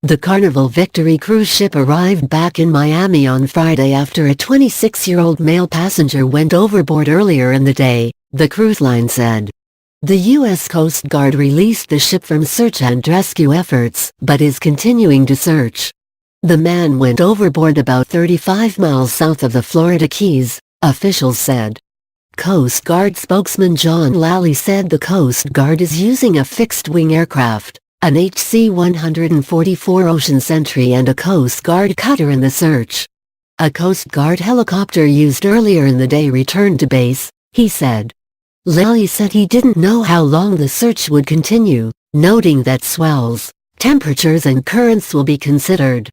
The Carnival Victory cruise ship arrived back in Miami on Friday after a 26-year-old male passenger went overboard earlier in the day, the cruise line said. The U.S. Coast Guard released the ship from search and rescue efforts, but is continuing to search. The man went overboard about 35 miles south of the Florida Keys, officials said. Coast Guard spokesman John Lally said the Coast Guard is using a fixed-wing aircraft, an HC-144 Ocean Sentry and a Coast Guard cutter in the search. A Coast Guard helicopter used earlier in the day returned to base, he said. Lally said he didn't know how long the search would continue, noting that swells, temperatures and currents will be considered.